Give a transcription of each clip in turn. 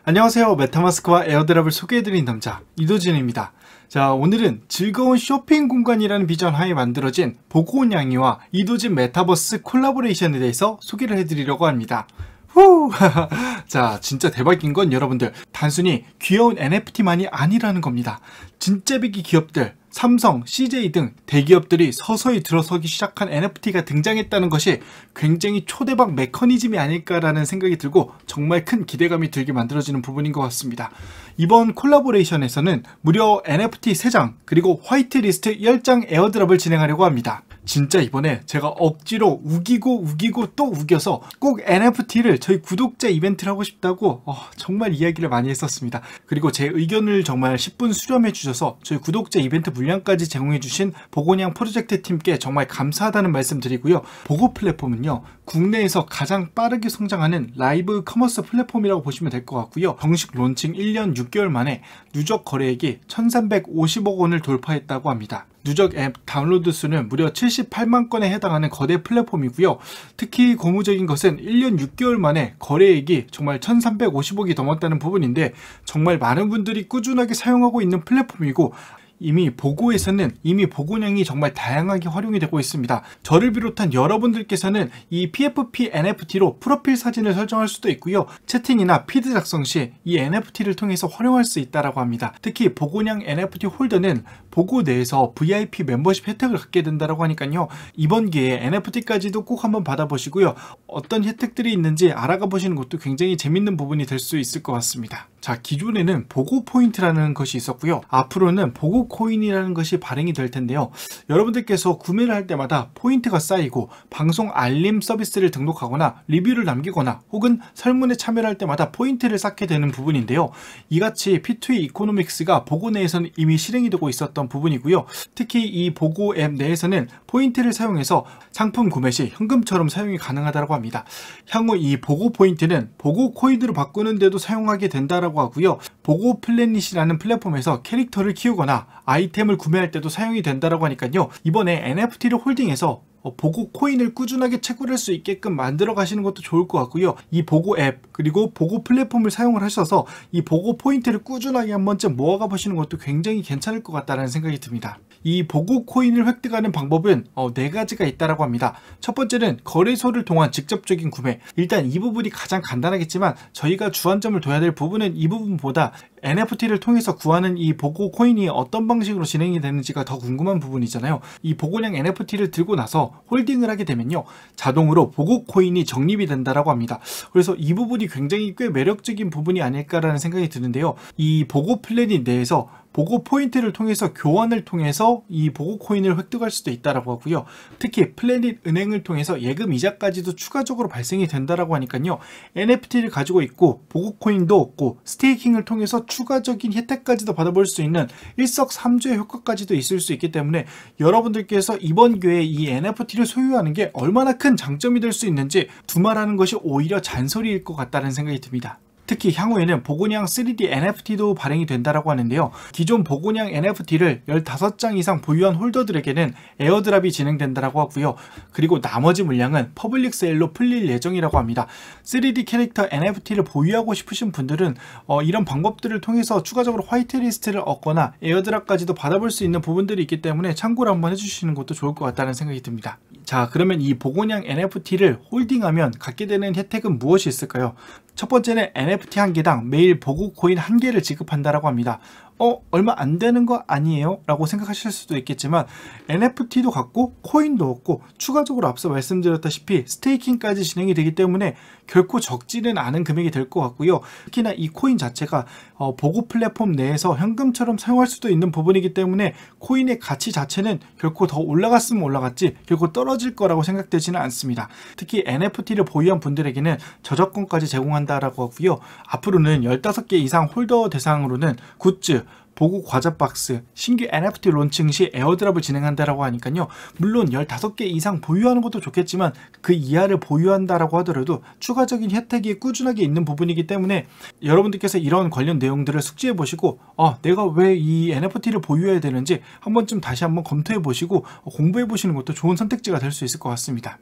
안녕하세요. 메타마스크와 에어드랍을 소개해드린 남자 이도진입니다. 자, 오늘은 즐거운 쇼핑 공간이라는 비전 하에 만들어진 보고냥이와 이도진 메타버스 콜라보레이션에 대해서 소개를 해드리려고 합니다. 후! 자, 진짜 대박인 건 여러분들 단순히 귀여운 NFT만이 아니라는 겁니다. 진짜 비기 기업들, 삼성, CJ 등 대기업들이 서서히 들어서기 시작한 NFT가 등장했다는 것이 굉장히 초대박 메커니즘이 아닐까라는 생각이 들고 정말 큰 기대감이 들게 만들어지는 부분인 것 같습니다. 이번 콜라보레이션에서는 무려 NFT 3장 그리고 화이트리스트 10장 에어드랍을 진행하려고 합니다. 진짜 이번에 제가 억지로 우기고 또 우겨서 꼭 NFT를 저희 구독자 이벤트를 하고 싶다고 정말 이야기를 많이 했었습니다. 그리고 제 의견을 정말 10분 수렴해 주셔서 저희 구독자 이벤트 물량까지 제공해 주신 보고냥 프로젝트 팀께 정말 감사하다는 말씀 드리고요. 보고 플랫폼은요, 국내에서 가장 빠르게 성장하는 라이브 커머스 플랫폼이라고 보시면 될 것 같고요. 정식 론칭 1년 6개월 만에 누적 거래액이 1350억 원을 돌파했다고 합니다. 누적 앱 다운로드 수는 무려 78만 건에 해당하는 거대 플랫폼이고요. 특히 고무적인 것은 1년 6개월 만에 거래액이 정말 1350억이 넘었다는 부분인데, 정말 많은 분들이 꾸준하게 사용하고 있는 플랫폼이고, 이미 보고에서는 보고냥이 정말 다양하게 활용이 되고 있습니다. 저를 비롯한 여러분들께서는 이 PFP NFT로 프로필 사진을 설정할 수도 있고요. 채팅이나 피드 작성 시 이 NFT를 통해서 활용할 수 있다고 합니다. 특히 보고냥 NFT 홀더는 보고 내에서 VIP 멤버십 혜택을 갖게 된다고 하니까요. 이번 기회에 NFT까지도 꼭 한번 받아보시고요. 어떤 혜택들이 있는지 알아가 보시는 것도 굉장히 재밌는 부분이 될 수 있을 것 같습니다. 자, 기존에는 보고 포인트라는 것이 있었고요. 앞으로는 보고 코인이라는 것이 발행이 될 텐데요. 여러분들께서 구매를 할 때마다 포인트가 쌓이고 방송 알림 서비스를 등록하거나 리뷰를 남기거나 혹은 설문에 참여를 할 때마다 포인트를 쌓게 되는 부분인데요. 이같이 P2E 이코노믹스가 보고 내에서는 이미 실행이 되고 있었던 부분이고요. 특히 이 보고 앱 내에서는 포인트를 사용해서 상품 구매 시 현금처럼 사용이 가능하다고 합니다. 향후 이 보고 포인트는 보고 코인으로 바꾸는 데도 사용하게 된다라고 하고요. 보고 플래닛이라는 플랫폼에서 캐릭터를 키우거나 아이템을 구매할 때도 사용이 된다고 하니까요. 이번에 NFT를 홀딩해서 보고 코인을 꾸준하게 채굴할 수 있게끔 만들어 가시는 것도 좋을 것 같고요. 이 보고 앱 그리고 보고 플랫폼을 사용을 하셔서 이 보고 포인트를 꾸준하게 한 번쯤 모아가 보시는 것도 굉장히 괜찮을 것 같다는 생각이 듭니다. 이 보고 코인을 획득하는 방법은 4가지가 있다고 합니다. 첫 번째는 거래소를 통한 직접적인 구매. 일단 이 부분이 가장 간단하겠지만 저희가 주안점을 둬야 될 부분은 이 부분보다 NFT를 통해서 구하는 이 보고 코인이 어떤 방식으로 진행이 되는지가 더 궁금한 부분이잖아요. 이 보고냥 NFT를 들고 나서 홀딩을 하게 되면요, 자동으로 보고 코인이 적립이 된다고 합니다. 그래서 이 부분이 굉장히 꽤 매력적인 부분이 아닐까라는 생각이 드는데요. 이 보고 플래닛 내에서 보고 포인트를 통해서 교환을 통해서 이 보고 코인을 획득할 수도 있다고 하고요. 특히 플래닛 은행을 통해서 예금 이자까지도 추가적으로 발생이 된다고 하니까요. NFT를 가지고 있고 보고 코인도 얻고 스테이킹을 통해서 추가적인 혜택까지도 받아볼 수 있는 일석삼조의 효과까지도 있을 수 있기 때문에 여러분들께서 이번 기회에 이 NFT를 소유하는 게 얼마나 큰 장점이 될 수 있는지 두말하는 것이 오히려 잔소리일 것 같다는 생각이 듭니다. 특히 향후에는 보고냥 3D NFT도 발행이 된다고 하는데요. 기존 보고냥 NFT를 15장 이상 보유한 홀더들에게는 에어드랍이 진행된다고 하고요. 그리고 나머지 물량은 퍼블릭 세일로 풀릴 예정이라고 합니다. 3D 캐릭터 NFT를 보유하고 싶으신 분들은 이런 방법들을 통해서 추가적으로 화이트리스트를 얻거나 에어드랍까지도 받아볼 수 있는 부분들이 있기 때문에 참고를 한번 해주시는 것도 좋을 것 같다는 생각이 듭니다. 자, 그러면 이 보고냥 NFT를 홀딩하면 갖게 되는 혜택은 무엇이 있을까요? 첫 번째는 NFT 한 개당 매일 보고 코인 1개를 지급한다고 합니다. 얼마 안 되는 거 아니에요? 라고 생각하실 수도 있겠지만 NFT도 갖고 코인도 얻고 추가적으로 앞서 말씀드렸다시피 스테이킹까지 진행이 되기 때문에 결코 적지는 않은 금액이 될 것 같고요. 특히나 이 코인 자체가 보고 플랫폼 내에서 현금처럼 사용할 수도 있는 부분이기 때문에 코인의 가치 자체는 결코 더 올라갔으면 올라갔지 결코 떨어질 거라고 생각되지는 않습니다. 특히 NFT를 보유한 분들에게는 저작권까지 제공한다라고 하고요. 앞으로는 15개 이상 홀더 대상으로는 굿즈, 보고 과자 박스, 신규 NFT 론칭 시 에어드랍을 진행한다고 하니까요. 물론 15개 이상 보유하는 것도 좋겠지만 그 이하를 보유한다고 하더라도 추가적인 혜택이 꾸준하게 있는 부분이기 때문에 여러분들께서 이런 관련 내용들을 숙지해 보시고 내가 왜 이 NFT를 보유해야 되는지 한 번쯤 다시 한번 검토해 보시고 공부해 보시는 것도 좋은 선택지가 될 수 있을 것 같습니다.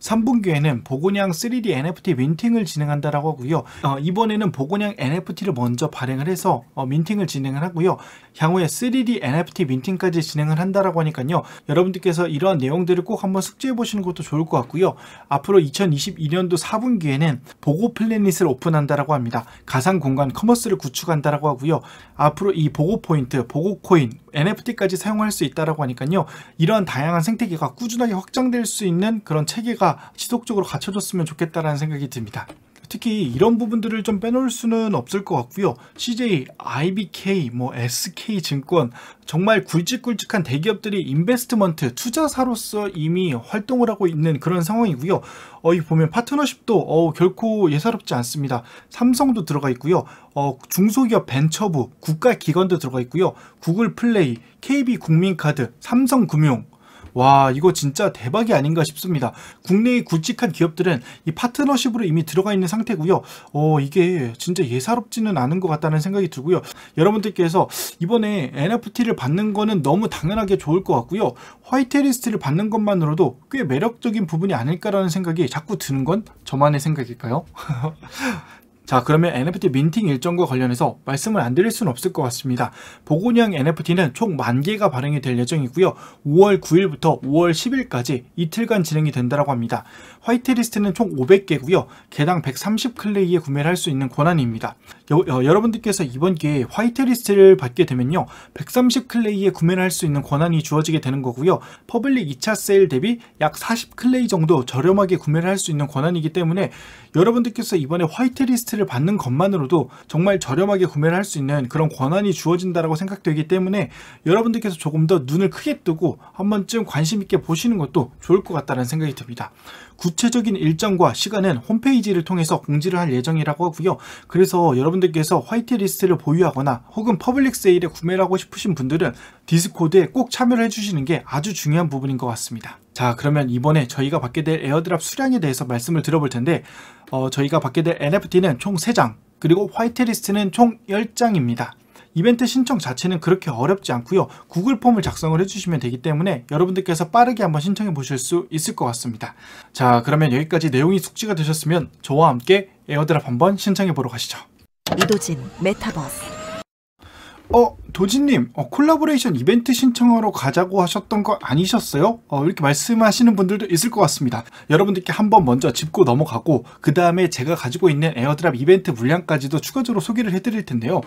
3분기에는 보고냥 3D NFT 민팅을 진행한다라고 하고요. 이번에는 보고냥 NFT를 먼저 발행을 해서 민팅을 진행을 하고요. 향후에 3D NFT 민팅까지 진행을 한다라고 하니까요. 여러분들께서 이러한 내용들을 꼭 한번 숙지해 보시는 것도 좋을 것 같고요. 앞으로 2022년도 4분기에는 보고 플래닛을 오픈한다라고 합니다. 가상 공간 커머스를 구축한다라고 하고요. 앞으로 이 보고 포인트, 보고 코인, NFT까지 사용할 수 있다라고 하니까요. 이러한 다양한 생태계가 꾸준하게 확장될 수 있는 그런 체계가 지속적으로 갖춰졌으면 좋겠다라는 생각이 듭니다. 특히 이런 부분들을 좀 빼놓을 수는 없을 것 같고요. CJ, IBK, SK증권 정말 굵직굵직한 대기업들이 인베스트먼트, 투자사로서 이미 활동을 하고 있는 그런 상황이고요. 이 보면 파트너십도 결코 예사롭지 않습니다. 삼성도 들어가 있고요. 중소기업 벤처부, 국가기관도 들어가 있고요. 구글 플레이, KB국민카드, 삼성금융, 와, 이거 진짜 대박이 아닌가 싶습니다. 국내의 굵직한 기업들은 이 파트너십으로 이미 들어가 있는 상태고요. 이게 진짜 예사롭지는 않은 것 같다는 생각이 들고요. 여러분들께서 이번에 NFT를 받는 거는 너무 당연하게 좋을 것 같고요. 화이트리스트를 받는 것만으로도 꽤 매력적인 부분이 아닐까라는 생각이 자꾸 드는 건 저만의 생각일까요? 자, 그러면 NFT 민팅 일정과 관련해서 말씀을 안 드릴 수는 없을 것 같습니다. 보고냥 NFT는 총 10,000개가 발행이 될 예정이고요. 5월 9일부터 5월 10일까지 이틀간 진행이 된다고 합니다. 화이트리스트는 총 500개고요. 개당 130클레이에 구매를 할 수 있는 권한입니다. 여러분들께서 이번 기회에 화이트리스트를 받게 되면요. 130클레이에 구매를 할 수 있는 권한이 주어지게 되는 거고요. 퍼블릭 2차 세일 대비 약 40클레이 정도 저렴하게 구매를 할 수 있는 권한이기 때문에 여러분들께서 이번에 화이트리스트를 받는 것만으로도 정말 저렴하게 구매를 할 수 있는 그런 권한이 주어진다고 생각되기 때문에 여러분들께서 조금 더 눈을 크게 뜨고 한 번쯤 관심 있게 보시는 것도 좋을 것 같다는 생각이 듭니다. 구체적인 일정과 시간은 홈페이지를 통해서 공지를 할 예정이라고 하고요. 그래서 여러분들께서 화이트리스트를 보유하거나 혹은 퍼블릭 세일에 구매를 하고 싶으신 분들은 디스코드에 꼭 참여를 해주시는 게 아주 중요한 부분인 것 같습니다. 자, 그러면 이번에 저희가 받게 될 에어드랍 수량에 대해서 말씀을 드려볼 텐데 저희가 받게 될 NFT는 총 3장, 그리고 화이트리스트는 총 10장입니다. 이벤트 신청 자체는 그렇게 어렵지 않고요. 구글 폼을 작성을 해주시면 되기 때문에 여러분들께서 빠르게 한번 신청해 보실 수 있을 것 같습니다. 자, 그러면 여기까지 내용이 숙지가 되셨으면 저와 함께 에어드랍 한번 신청해 보러 가시죠. 이도진 메타버스. 도진님, 콜라보레이션 이벤트 신청하러 가자고 하셨던 거 아니셨어요? 이렇게 말씀하시는 분들도 있을 것 같습니다. 여러분들께 한번 먼저 짚고 넘어가고 그 다음에 제가 가지고 있는 에어드랍 이벤트 물량까지도 추가적으로 소개를 해드릴 텐데요.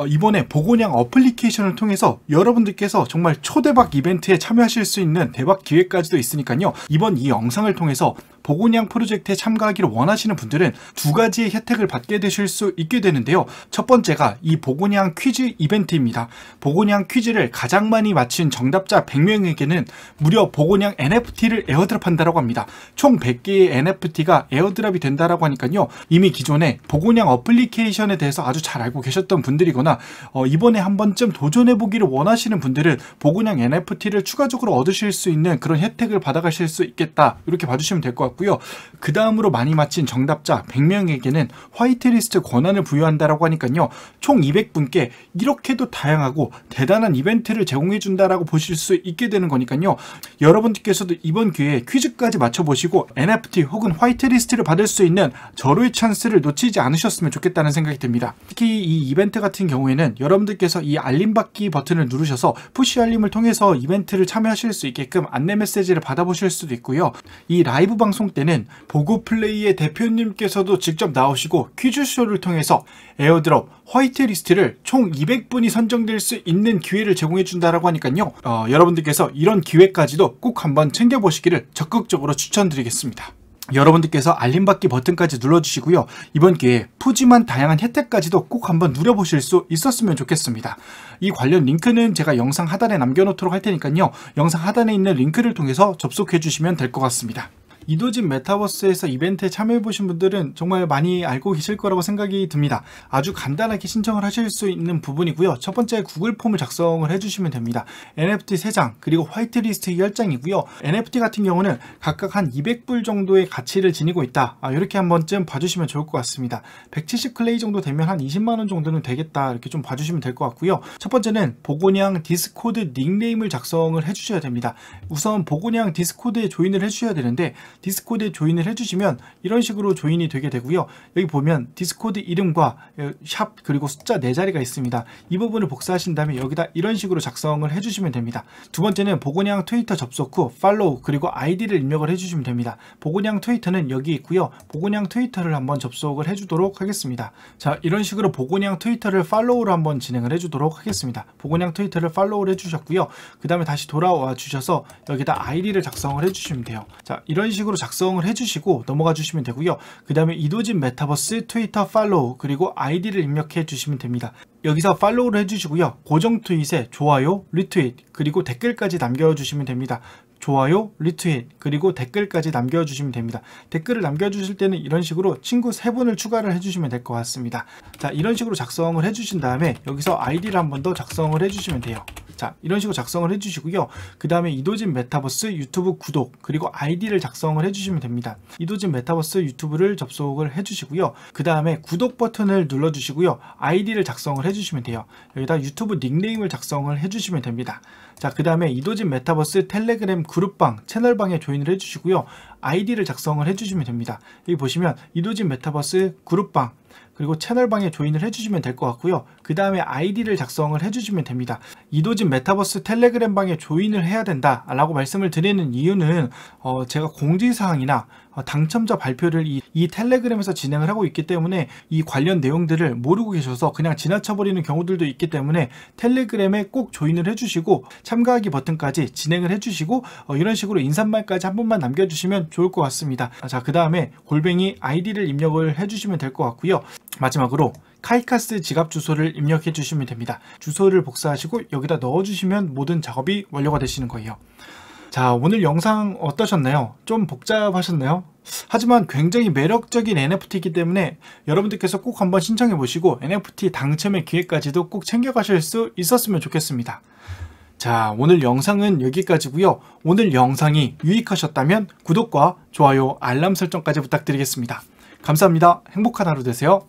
이번에 보고냥 어플리케이션을 통해서 여러분들께서 정말 초대박 이벤트에 참여하실 수 있는 대박 기회까지도 있으니까요. 이번 이 영상을 통해서 보고냥 프로젝트에 참가하기를 원하시는 분들은 2가지의 혜택을 받게 되실 수 있게 되는데요. 첫 번째가 이 보고냥 퀴즈 이벤트입니다. 보고냥 퀴즈를 가장 많이 맞힌 정답자 100명에게는 무려 보고냥 NFT를 에어드랍 한다고 합니다. 총 100개의 NFT가 에어드랍이 된다고 하니까요. 이미 기존에 보고냥 어플리케이션에 대해서 아주 잘 알고 계셨던 분들이거나 이번에 한 번쯤 도전해보기를 원하시는 분들은 보고냥 NFT를 추가적으로 얻으실 수 있는 그런 혜택을 받아가실 수 있겠다. 이렇게 봐주시면 될 것 같고요. 그 다음으로 많이 맞힌 정답자 100명에게는 화이트리스트 권한을 부여한다고 하니까요. 총 200분께 이렇게도 다양하고 대단한 이벤트를 제공해준다라고 보실 수 있게 되는 거니까요. 여러분들께서도 이번 기회에 퀴즈까지 맞춰보시고 NFT 혹은 화이트리스트를 받을 수 있는 절호의 찬스를 놓치지 않으셨으면 좋겠다는 생각이 듭니다. 특히 이 이벤트 같은 경우에는 여러분들께서 이 알림받기 버튼을 누르셔서 푸시 알림을 통해서 이벤트를 참여하실 수 있게끔 안내 메시지를 받아보실 수도 있고요. 이 라이브 방송 때는 보고 플레이의 대표님께서도 직접 나오시고 퀴즈쇼를 통해서 에어드롭 화이트리스트를 총 200분이 선정될 수 있는 기회를 제공해 준다라고 하니까요. 여러분들께서 이런 기회까지도 꼭 한번 챙겨보시기를 적극적으로 추천드리겠습니다. 여러분들께서 알림받기 버튼까지 눌러주시고요. 이번 기회에 푸짐한 다양한 혜택까지도 꼭 한번 누려보실 수 있었으면 좋겠습니다. 이 관련 링크는 제가 영상 하단에 남겨놓도록 할 테니까요. 영상 하단에 있는 링크를 통해서 접속해 주시면 될 것 같습니다. 이도진 메타버스에서 이벤트에 참여해보신 분들은 정말 많이 알고 계실 거라고 생각이 듭니다. 아주 간단하게 신청을 하실 수 있는 부분이고요. 첫 번째 구글 폼을 작성을 해주시면 됩니다. NFT 3장 그리고 화이트리스트 10장이고요. NFT 같은 경우는 각각 한 200불 정도의 가치를 지니고 있다. 이렇게 한 번쯤 봐주시면 좋을 것 같습니다. 170클레이 정도 되면 한 20만원 정도는 되겠다. 이렇게 좀 봐주시면 될 것 같고요. 첫 번째는 보고냥 디스코드 닉네임을 작성을 해주셔야 됩니다. 우선 보고냥 디스코드에 조인을 해주셔야 되는데 디스코드에 조인을 해주시면 이런 식으로 조인이 되게 되고요. 여기 보면 디스코드 이름과 샵 그리고 숫자 4자리가 있습니다. 이 부분을 복사하신 다음에 여기다 이런 식으로 작성을 해주시면 됩니다. 두 번째는 보고냥 트위터 접속 후 팔로우 그리고 아이디를 입력을 해주시면 됩니다. 보고냥 트위터는 여기 있고요. 보고냥 트위터를 한번 접속을 해주도록 하겠습니다. 자, 이런 식으로 보고냥 트위터를 팔로우로 한번 진행을 해주도록 하겠습니다. 보고냥 트위터를 팔로우를 해주셨고요. 그 다음에 다시 돌아와 주셔서 여기다 아이디를 작성을 해주시면 돼요. 자, 이런 식으로 작성을 해주시고 넘어가 주시면 되고요. 그 다음에 이도진 메타버스 트위터 팔로우 그리고 아이디를 입력해 주시면 됩니다. 여기서 팔로우를 해주시고요. 고정 트윗에 좋아요, 리트윗 그리고 댓글까지 남겨주시면 됩니다. 좋아요, 리트윗 그리고 댓글까지 남겨주시면 됩니다. 댓글을 남겨주실 때는 이런 식으로 친구 3분을 추가를 해주시면 될 것 같습니다. 자, 이런 식으로 작성을 해주신 다음에 여기서 아이디를 한 번 더 작성을 해주시면 돼요. 자, 이런 식으로 작성을 해주시고요. 그 다음에 이도진 메타버스 유튜브 구독 그리고 아이디를 작성을 해주시면 됩니다. 이도진 메타버스 유튜브를 접속을 해주시고요. 그 다음에 구독 버튼을 눌러주시고요. 아이디를 작성을 해주시면 돼요. 여기다 유튜브 닉네임을 작성을 해주시면 됩니다. 자, 그 다음에 이도진 메타버스 텔레그램 그룹방 채널방에 조인을 해주시고요. 아이디를 작성을 해주시면 됩니다. 여기 보시면 이도진 메타버스 그룹방 그리고 채널방에 조인을 해주시면 될 것 같고요. 그 다음에 아이디를 작성을 해주시면 됩니다. 이도진 메타버스 텔레그램방에 조인을 해야 된다 라고 말씀을 드리는 이유는 제가 공지사항이나 당첨자 발표를 이 텔레그램에서 진행을 하고 있기 때문에 이 관련 내용들을 모르고 계셔서 그냥 지나쳐버리는 경우들도 있기 때문에 텔레그램에 꼭 조인을 해주시고 참가하기 버튼까지 진행을 해주시고 이런 식으로 인사말까지 한 번만 남겨주시면 좋을 것 같습니다. 자, 그 다음에 골뱅이 아이디를 입력을 해주시면 될 것 같고요. 마지막으로 카이카스 지갑 주소를 입력해 주시면 됩니다. 주소를 복사하시고 여기다 넣어주시면 모든 작업이 완료가 되시는 거예요. 자, 오늘 영상 어떠셨나요? 좀 복잡하셨나요? 하지만 굉장히 매력적인 NFT이기 때문에 여러분들께서 꼭 한번 신청해 보시고 NFT 당첨의 기회까지도 꼭 챙겨가실 수 있었으면 좋겠습니다. 자, 오늘 영상은 여기까지고요. 오늘 영상이 유익하셨다면 구독과 좋아요, 알람 설정까지 부탁드리겠습니다. 감사합니다. 행복한 하루 되세요.